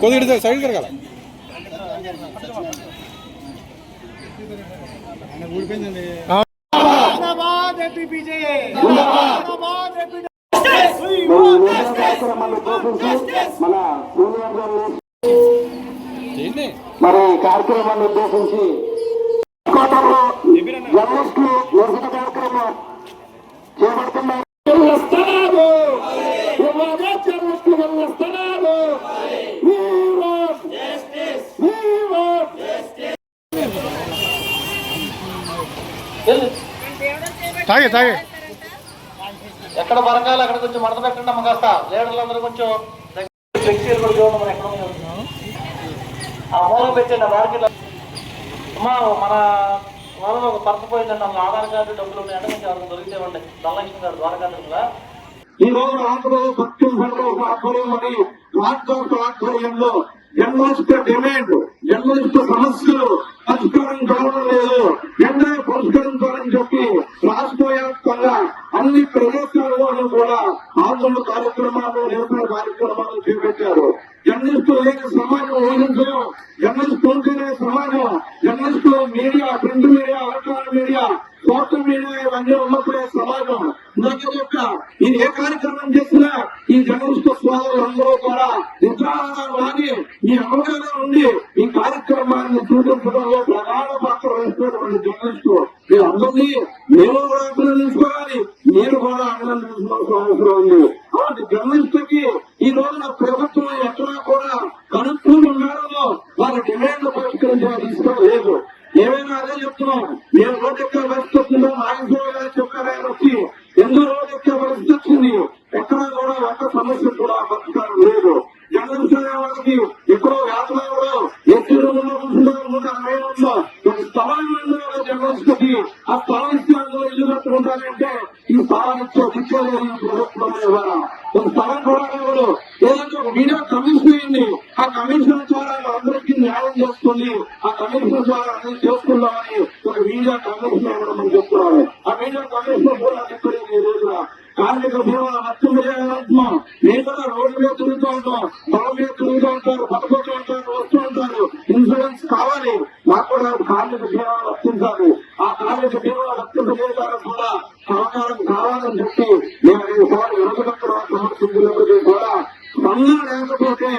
కొద్దిగా సైడ్ జరగాల ఊడిపోయిందండి. మరి కార్యక్రమాన్ని ఉద్దేశించి జర్నలిస్టులు నిరసన కార్యక్రమం చేపడుతున్నారు. తాగే తాగే ఎక్కడ బరకాలి అక్కడ కొంచెం మడత పెట్టండి అమ్మ. కాస్త లీడర్లందరూ కొంచెం ఫ్లెక్సీలు కూడా చూడండి. మరి ఎక్కడ ఆ మూలం పెట్టండి. మార్కెట్లో అమ్మా మన వాళ్ళలో ఒక పర్స పోయిందండి. అందులో ఆధార్ కార్డు డబ్బులు ఉన్నాయంటే కొంచెం వాళ్ళకి దొరికితేవండి. ధనలక్ష్మి గారు ద్వారకాంధ్రులుగా ఈ రోజు ఆంధ్రప్రదేశ్ పశ్చిమ ఆధ్వర్యం మరియు రాష్ట్ర ఆధ్వర్యంలో జర్నలిస్ట్ డిమాండ్, జర్నలిస్ట్ సమస్యలు పరిష్కారం కావడం లేదు. వెంటనే పరిష్కరించాలని చెప్పి రాష్ట్ర వ్యాప్తంగా అన్ని ప్రదేశాల్లోనూ కూడా ఆందోళన కార్యక్రమాలు, నిరసన కార్యక్రమాలు చేపట్టారు. జర్నలిస్టులు లేని సమాజం ఊహించలేం. జర్నలిస్టు ఉంటేనే సమాజం. జర్నలిస్టులు media, print media, electronic media, social media ఇవన్నీ ఉన్నప్పుడే సమాజం. ఇది ఏ కార్యక్రమం చేసినా ఈ జర్నలిస్టు సోదరులందరూ కూడా నిజాలుగా వాడి ఈ అవగాహన ఉండి ఈ కార్యక్రమాన్ని చూపించడంలో ప్రధాన పాత్ర వహిస్తున్నటువంటి జర్నలిస్టు వీళ్ళందరినీ మేము కూడా అభినందించుకోవాలి, మీరు కూడా అభినందించుకోవాల్సిన అవసరం ఉంది. అలాంటి జర్నలిస్టుకి ఈ రోజున ప్రభుత్వం ఎక్కడా కూడా కనుక్కుని ఉండడంలో వారి డిమాండ్లు పరిష్కరించే ఇష్టం లేదు. ఏమైనా అదే చెప్తున్నాం. నేను రోడ్డు ఎక్కే పరిస్థితి వచ్చిందో నాగేశ్వర గారు చెప్పారు. ఆయన వచ్చి ఎంతో రోడ్డు ఎక్కే పరిస్థితి వచ్చింది. ఎక్కడా కూడా ఒక్క సమస్య కూడా పరిష్కారం లేదు. జర్నలిస్ట్ అనే వాళ్ళకి ఎక్కడో వ్యాపారంలో ఎక్కడ ఉందో ఒక స్థలం జర్నలిస్ట్ కి ఆ స్థలం ఇస్తే అందులో ఇల్లు కట్టుకుంటానంటే ఈ స్థలం ఇచ్చే దిక్కులేదు ప్రభుత్వం. ఒక స్థలం కూడా ఎవరు ఏదంటే ఒక మీడియా కమిషన్ అయింది. ఆ కమిషన్ ద్వారా అందరికీ న్యాయం చేస్తుంది. ఆ కమిషన్ ద్వారా అన్ని చేసుకుందామని ఒక మీడియా కమిషన్ ఇవ్వడం మనం చెప్తున్నాము. ఆ మీడియా కమిషన్ కూడా ఇక్కడ ఈ రోజున కార్మిక బీమా నష్టపరిహారం మేము కూడా రోడ్డు మీద తిరుగుతూ ఉంటాం, పొలం మీద తిరుగుతూ ఉంటారు, పట్టుకుంటూ ఉంటారు, వస్తూ ఉంటారు. ఇన్సూరెన్స్ కావాలి, మాకు కూడా కార్మిక బీమా వర్తించాలి. ఆ కార్మిక బీమా వర్తింపజేయడానికి కూడా సహకారం కావాలని చెప్పి మేము ఈసారి ఎదుగుతున్నప్పటికీ కూడా స్పందన లేకపోతే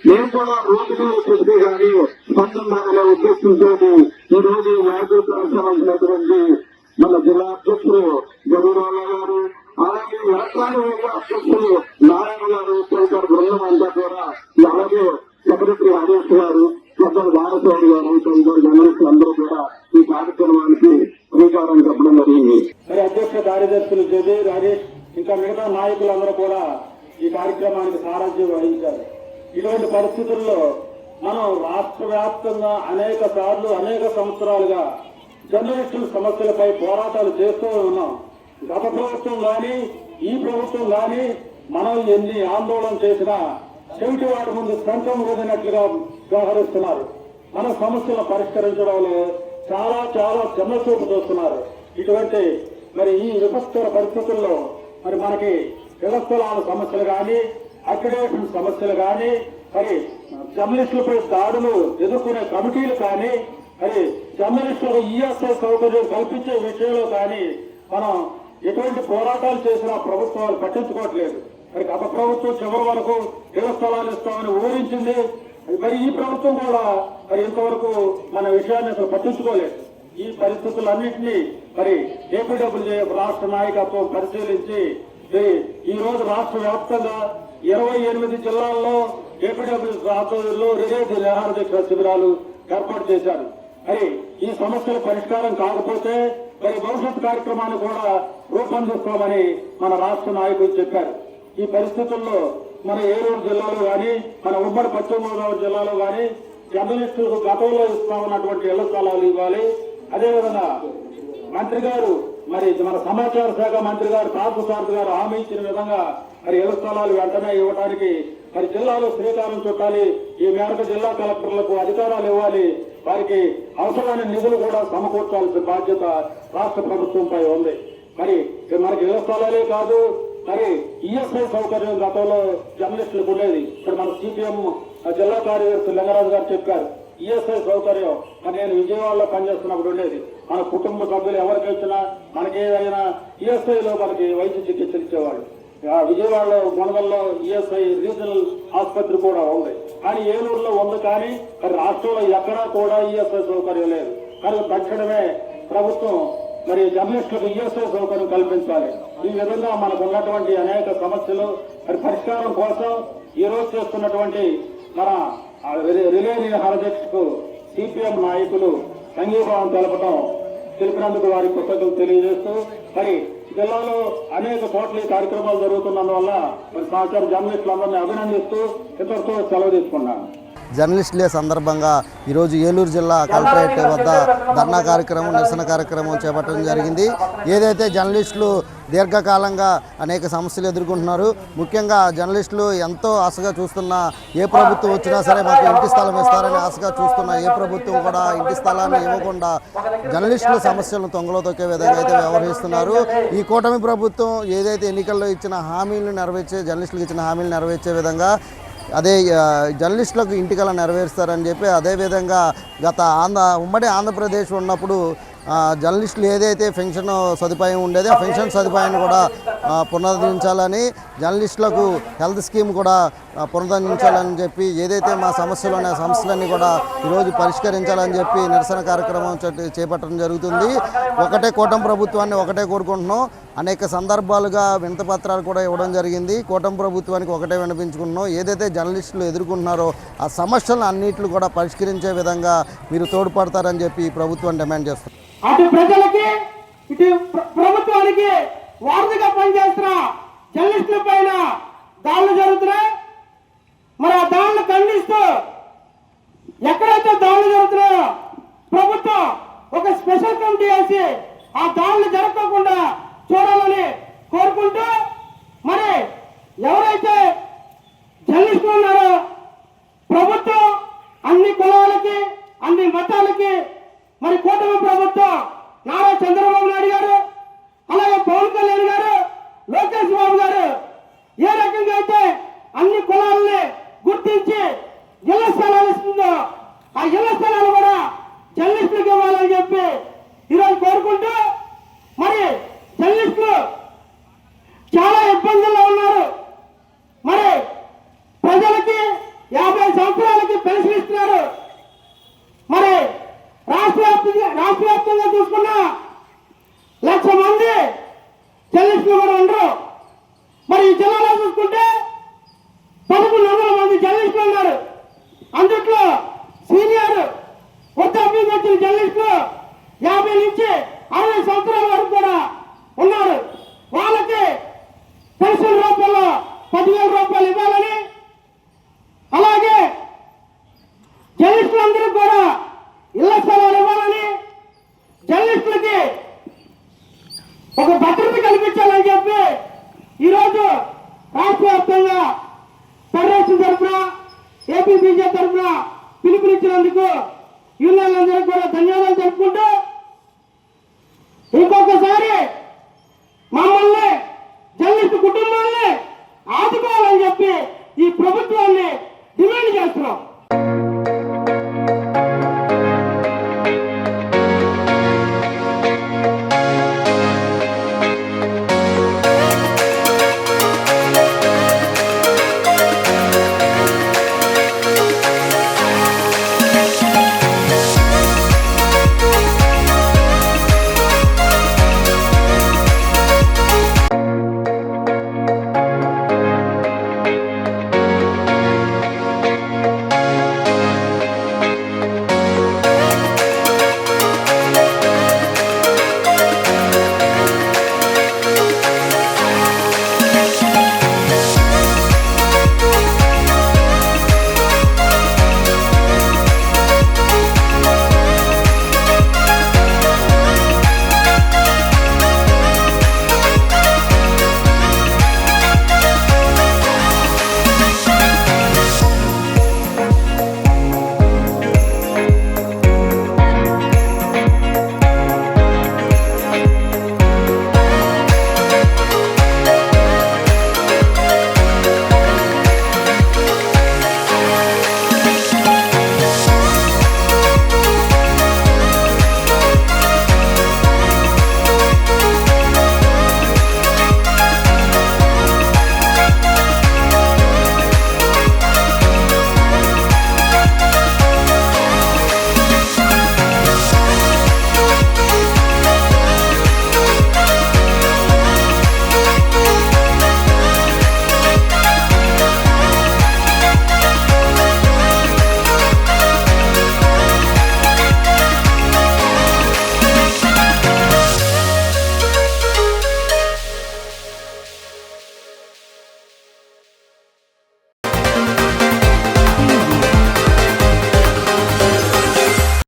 మేము కూడా రోజులు చెప్పి కానీ స్పందన ఉద్దేశించేది ఈ రోజు వ్యాధించినటువంటి మన జిల్లా అధ్యక్షులు జగన్మోహన్ గారు, అలాగే ఎలక్ట్రానిక్ మీడియా అధ్యక్షులు నారాయణ గారు, తదితర బృందం అంతా కూడా, అలాగే సెక్రటరీ హరీష్ గారు, పెద్దలు భారతరావు గారు, తదితర జర్నలిస్టులు అందరూ కూడా ఈ కార్యక్రమానికి శ్రీకారం చెప్పడం జరిగింది. మరి అధ్యక్ష కార్యదర్శులు జగదీర్, హరీష్ ఇంకా మిగతా నాయకులందరూ కూడా ఈ కార్యక్రమానికి సారథ్యం వహించారు. ఇటువంటి పరిస్థితుల్లో మనం రాష్ట్ర వ్యాప్తంగా అనేక సార్లు, అనేక సంవత్సరాలుగా జర్నలిస్టుల సమస్యలపై పోరాటాలు చేస్తూ ఉన్నాం. గత ప్రభుత్వం కానీ ఈ ప్రభుత్వం కానీ మనం ఎన్ని ఆందోళన చేసినా చెవిటి వాటి ముందు సంతం ఊదినట్లుగా వ్యవహరిస్తున్నారు. మన సమస్యలను పరిష్కరించడంలో చాలా చాలా చిన్న చూపు చూస్తున్నారు. ఇటువంటి మరి ఈ విపత్కర పరిస్థితుల్లో మరి మనకి వ్యవస్థలాల సమస్యలు కానీ, అక్రిడేషన్ సమస్యలు కానీ, మరి జర్నలిస్టులపై దాడులు ఎదుర్కొనే కమిటీలు కానీ, మరి జర్నలిస్టులకు ఈఎస్ఐ సౌకర్యం కల్పించే విషయంలో కానీ మనం ఎటువంటి పోరాటాలు చేసినా ప్రభుత్వాలు పట్టించుకోవట్లేదు. మరి గత ప్రభుత్వం చివరి వరకు ఇళ్ల స్థలాలు ఇస్తామని ఊరించింది. మరి ఈ ప్రభుత్వం కూడా మరి ఇంతవరకు మన విషయాన్ని అసలు పట్టించుకోలేదు. ఈ పరిస్థితులన్నింటినీ మరి ఏపీడబ్ల్యూజే రాష్ట్ర నాయకత్వం పరిశీలించి ఈ రోజు రాష్ట్ర వ్యాప్తంగా 28 జిల్లాల్లో ఏపీడబ్ల్యూజే ఆధ్వర్యంలో రిలే నిరాహార దీక్ష శిబిరాలు ఏర్పాటు చేశారు. మరి ఈ సమస్యల పరిష్కారం కాకపోతే మరి భవిష్యత్ కార్యక్రమాన్ని కూడా రూపొందిస్తామని మన రాష్ట్ర నాయకులు చెప్పారు. ఈ పరిస్థితుల్లో మన ఏలూరు జిల్లాలో కానీ, మన ఉమ్మడి పశ్చిమ గోదావరి జిల్లాలో కానీ జర్నలిస్టులకు గతంలో ఇస్తామన్నటువంటి ఇళ్ల స్థలాలు ఇవ్వాలి. అదేవిధంగా మంత్రి గారు, మరి మన సమాచార శాఖ మంత్రి గారు తారకసారథి గారు హామీ ఇచ్చిన విధంగా మరి ఇళ్ల స్థలాలు వెంటనే ఇవ్వడానికి మరి జిల్లాలో శ్రీకారం చుట్టాలి. ఈ మేరకు జిల్లా కలెక్టర్లకు అధికారాలు ఇవ్వాలి. వారికి అవసరమైన నిధులు కూడా సమకూర్చాల్సిన బాధ్యత రాష్ట్ర ప్రభుత్వంపై ఉంది. మరి మనకి ఇళ్ల స్థలాలే కాదు, మరి ఈఎస్ఐ సౌకర్యం గతంలో జర్నలిస్టులకు ఉండేది. ఇప్పుడు మన సిపిఎం జిల్లా కార్యదర్శి లింగరాజు గారు చెప్పారు, ఈఎస్ఐ సౌకర్యం మరి నేను విజయవాడలో పనిచేస్తున్నప్పుడు ఉండేది. మన కుటుంబ సభ్యులు ఎవరికి వచ్చినా మనకి ఏదైనా ఈఎస్ఐలో మనకి వైద్య చికిత్సలు ఇచ్చేవాళ్ళు. విజయవాడలో మునగల్లో ఈఎస్ఐ రీజనల్ ఆసుపత్రి కూడా ఉంది, కానీ ఏలూరులో ఉంది. కానీ మరి రాష్ట్రంలో ఎక్కడా కూడా ఈఎస్ఐ సౌకర్యం లేదు. కానీ తక్షణమే ప్రభుత్వం మరి జర్నలిస్టులకు ఈఎస్ఐ సౌకర్యం కల్పించాలి. ఈ విధంగా మనకు ఉన్నటువంటి అనేక సమస్యలు మరి పరిష్కారం కోసం ఈ రోజు చేస్తున్నటువంటి మన రిలే హరదీక్షకు సిపిఎం నాయకులు సంఘీభావం తెలిపినందుకు వారి కృతజ్ఞతలు తెలియజేస్తూ, మరి జిల్లాలో అనేక చోట్ల ఈ కార్యక్రమాలు జరుగుతున్నందువల్ల మరి సహచార జర్నలిస్టులందరినీ అభినందిస్తూ ఇతరులతో సెలవు తీసుకున్నాను. జర్నలిస్ట్ డే సందర్భంగా ఈరోజు ఏలూరు జిల్లా కలెక్టరేట్ వద్ద ధర్నా కార్యక్రమం, నిరసన కార్యక్రమం చేపట్టడం జరిగింది. ఏదైతే జర్నలిస్టులు దీర్ఘకాలంగా అనేక సమస్యలు ఎదుర్కొంటున్నారు, ముఖ్యంగా జర్నలిస్టులు ఎంతో ఆశగా చూస్తున్న ఏ ప్రభుత్వం వచ్చినా సరే మాకు ఇంటి స్థలం ఇస్తారని ఆశగా చూస్తున్న ఏ ప్రభుత్వం కూడా ఇంటి స్థలాన్ని ఇవ్వకుండా జర్నలిస్టుల సమస్యలను తొంగలో తొక్కే విధంగా అయితే వ్యవహరిస్తున్నారు. ఈ కూటమి ప్రభుత్వం ఏదైతే ఎన్నికల్లో ఇచ్చిన హామీలను జర్నలిస్టులకు ఇచ్చిన హామీలు నెరవేర్చే విధంగా అదే జర్నలిస్టులకు ఇంటికలా నెరవేరుస్తారని చెప్పి, అదేవిధంగా గత ఉమ్మడి ఆంధ్రప్రదేశ్ ఉన్నప్పుడు జర్నలిస్టులు ఏదైతే పెన్షన్ సదుపాయం ఉండేది ఆ పెన్షన్ సదుపాయాన్ని కూడా పునరుద్ధరించాలని, జర్నలిస్టులకు హెల్త్ స్కీమ్ కూడా పునరుద్ధరించాలని చెప్పి, ఏదైతే మా సమస్యలు ఉన్నాయి ఆ సమస్యలన్నీ కూడా ఈరోజు పరిష్కరించాలని చెప్పి నిరసన కార్యక్రమం చేపట్టడం జరుగుతుంది. ఒకటే కూటమి ప్రభుత్వాన్ని ఒకటే కోరుకుంటున్నాం. అనేక సందర్భాలుగా వినతిపత్రాలు కూడా ఇవ్వడం జరిగింది. కూటమి ప్రభుత్వానికి ఒకటే వినిపించుకుంటున్నాం, ఏదైతే జర్నలిస్టులు ఎదుర్కొంటున్నారో ఆ సమస్యలను అన్నింటిని కూడా పరిష్కరించే విధంగా మీరు తోడ్పడతారని చెప్పి ప్రభుత్వం డిమాండ్ చేస్తుంది. అటు ప్రజలకి ఇటు ప్రభుత్వానికి వారధిగా పనిచేస్తున్న జర్నలిస్టుల పైన దాడులు జరుగుతున్నాయి. మరి ఆ దాడులు ఖండిస్తూ ఎక్కడైతే దాడులు జరుగుతున్నాయో ప్రభుత్వం ఒక స్పెషల్ కమిటీ వేసి ఆ దాడులు జరగకుండా చూడాలని కోరుకుంటూ, మరి ఎవరైతే జర్నలిస్టులు ఉన్నారో ప్రభుత్వం అన్ని కులాలకి అన్ని మతాలకి మరి కూటమి ప్రభుత్వం నారా చంద్రబాబు నాయుడు గారు, అలాగే పవన్ కళ్యాణ్ గారు, లోకేష్ బాబు గారు ఏ రకంగా అయితే అన్ని కులాలని గుర్తించి ఇళ్ల స్థలాలు ఇస్తుందో ఆ ఇళ్ల స్థలాలు కూడా జర్నలిస్టులకు ఇవ్వాలని చెప్పి ఈరోజు కోరుకుంటూ, మరి జర్నలిస్టులు చాలా ఇబ్బందుల్లో ఉన్నారు. మరి ప్రజలకి 50 సంవత్సరాలకి పెన్షన్ ఇస్తున్నారు. మరి రాష్ట్ర వ్యాప్తంగా చూసుకున్న 1,00,000 మంది జర్నలిస్టులు కూడా ఉండరు. మరి ఈ జిల్లాలో చూసుకుంటే 1,100 మంది జర్నలిస్టులు ఉన్నారు. అందుట్లో సీనియర్ వృద్ధాప్యం వచ్చిన జర్నలిస్టులు 50 నుంచి 60 సంవత్సరాల వరకు కూడా ఉన్నారు. వాళ్ళకి పెన్షన్ రూపంలో 10,000 రూపాయలు ఇవ్వాలని, అలాగే జర్నలిస్టులందరూ కూడా ఇళ్ల స్థలాలు ఇవ్వాలని, జర్నలిస్టులకి ఒక భద్రత కల్పించాలని చెప్పి ఈరోజు రాష్ట్ర వ్యాప్తంగా ఫెడరేషన్ తరఫున ఏపీ బీజేపీ తరఫున పిలుపునిచ్చినందుకు యూనియన్లందరికీ కూడా ధన్యవాదాలు తెలుపుకుంటూ, ఇంకొకసారి మమ్మల్ని జర్నలిస్టు కుటుంబం